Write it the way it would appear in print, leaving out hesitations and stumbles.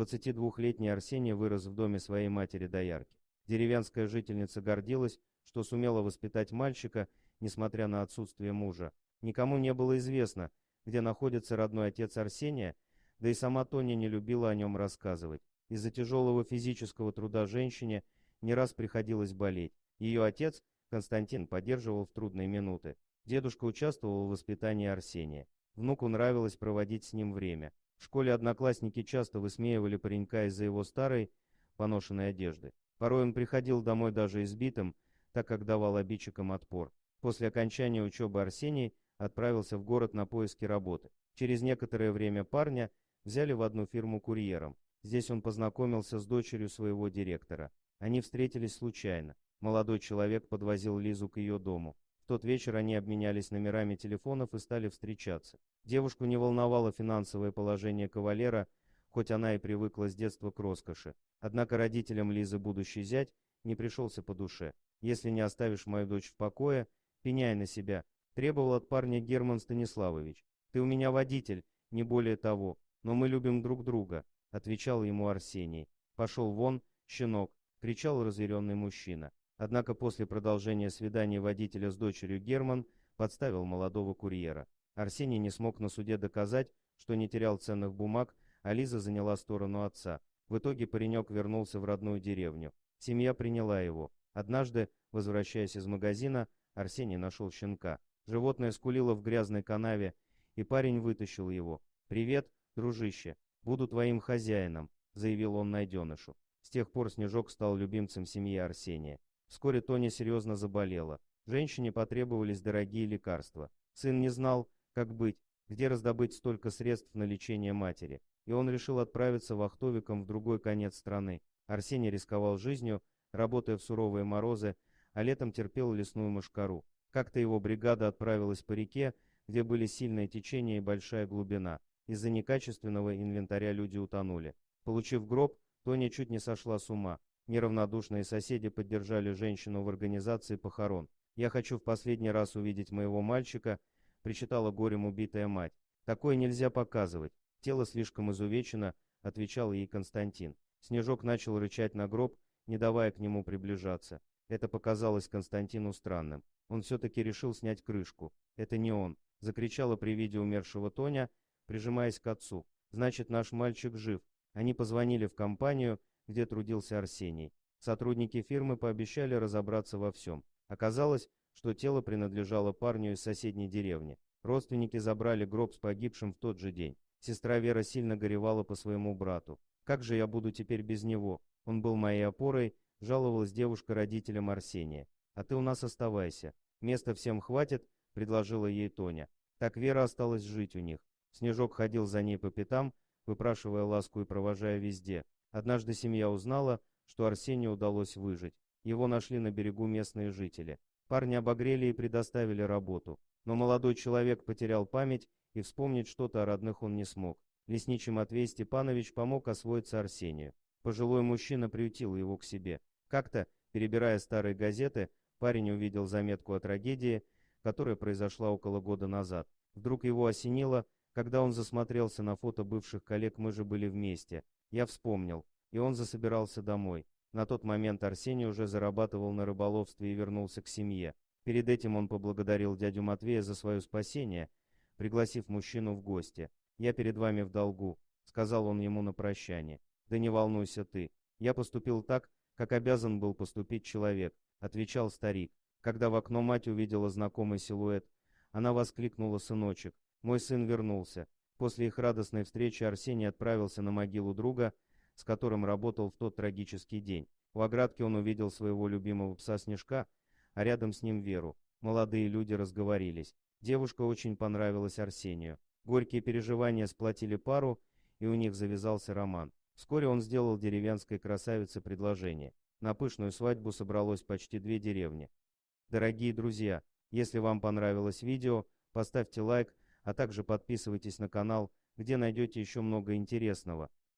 22-летний Арсений вырос в доме своей матери-доярки. Деревенская жительница гордилась, что сумела воспитать мальчика, несмотря на отсутствие мужа. Никому не было известно, где находится родной отец Арсения, да и сама Тоня не любила о нем рассказывать. Из-за тяжелого физического труда женщине не раз приходилось болеть. Ее отец, Константин, поддерживал в трудные минуты. Дедушка участвовал в воспитании Арсения. Внуку нравилось проводить с ним время. В школе одноклассники часто высмеивали паренька из-за его старой, поношенной одежды. Порой он приходил домой даже избитым, так как давал обидчикам отпор. После окончания учебы Арсений отправился в город на поиски работы. Через некоторое время парня взяли в одну фирму курьером. Здесь он познакомился с дочерью своего директора. Они встретились случайно. Молодой человек подвозил Лизу к ее дому. В тот вечер они обменялись номерами телефонов и стали встречаться. Девушку не волновало финансовое положение кавалера, хоть она и привыкла с детства к роскоши. Однако родителям Лизы будущий зять не пришелся по душе. «Если не оставишь мою дочь в покое, пеняй на себя», требовал от парня Герман Станиславович. «Ты у меня водитель, не более того, но мы любим друг друга», отвечал ему Арсений. «Пошел вон, щенок», кричал разъяренный мужчина. Однако после продолжения свидания водителя с дочерью Герман подставил молодого курьера. Арсений не смог на суде доказать, что не терял ценных бумаг, а Лиза заняла сторону отца. В итоге паренек вернулся в родную деревню. Семья приняла его. Однажды, возвращаясь из магазина, Арсений нашел щенка. Животное скулило в грязной канаве, и парень вытащил его. «Привет, дружище, буду твоим хозяином», — заявил он найденышу. С тех пор Снежок стал любимцем семьи Арсения. Вскоре Тоня серьезно заболела. Женщине потребовались дорогие лекарства. Сын не знал, как быть, где раздобыть столько средств на лечение матери, и он решил отправиться вахтовиком в другой конец страны. Арсений рисковал жизнью, работая в суровые морозы, а летом терпел лесную мошкару. Как-то его бригада отправилась по реке, где были сильное течение и большая глубина. Из-за некачественного инвентаря люди утонули. Получив гроб, Тоня чуть не сошла с ума. Неравнодушные соседи поддержали женщину в организации похорон. «Я хочу в последний раз увидеть моего мальчика», — причитала горем убитая мать. «Такое нельзя показывать. Тело слишком изувечено», — отвечал ей Константин. Снежок начал рычать на гроб, не давая к нему приближаться. Это показалось Константину странным. Он все-таки решил снять крышку. «Это не он», — закричала при виде умершего Тоня, прижимаясь к отцу. «Значит, наш мальчик жив». Они позвонили в компанию, где трудился Арсений. Сотрудники фирмы пообещали разобраться во всем. Оказалось, что тело принадлежало парню из соседней деревни. Родственники забрали гроб с погибшим в тот же день. Сестра Вера сильно горевала по своему брату. «Как же я буду теперь без него? Он был моей опорой», — жаловалась девушка родителям Арсения. «А ты у нас оставайся. Места всем хватит», — предложила ей Тоня. Так Вера осталась жить у них. Снежок ходил за ней по пятам, выпрашивая ласку и провожая везде. Однажды семья узнала, что Арсению удалось выжить. Его нашли на берегу местные жители. Парня обогрели и предоставили работу. Но молодой человек потерял память, и вспомнить что-то о родных он не смог. Лесничий Матвей Степанович помог освоиться Арсению. Пожилой мужчина приютил его к себе. Как-то, перебирая старые газеты, парень увидел заметку о трагедии, которая произошла около года назад. Вдруг его осенило, когда он засмотрелся на фото бывших коллег, мы же были вместе. Я вспомнил, и он засобирался домой. На тот момент Арсений уже зарабатывал на рыболовстве и вернулся к семье. Перед этим он поблагодарил дядю Матвея за свое спасение, пригласив мужчину в гости. «Я перед вами в долгу», — сказал он ему на прощание. «Да не волнуйся ты. Я поступил так, как обязан был поступить человек», — отвечал старик. Когда в окно мать увидела знакомый силуэт, она воскликнула: «Сыночек, мой сын вернулся». После их радостной встречи Арсений отправился на могилу друга, с которым работал в тот трагический день. У оградки он увидел своего любимого пса Снежка, а рядом с ним Веру. Молодые люди разговорились. Девушка очень понравилась Арсению. Горькие переживания сплотили пару, и у них завязался роман. Вскоре он сделал деревенской красавице предложение. На пышную свадьбу собралось почти 2 деревни. Дорогие друзья, если вам понравилось видео, поставьте лайк, а также подписывайтесь на канал, где найдете еще много интересного.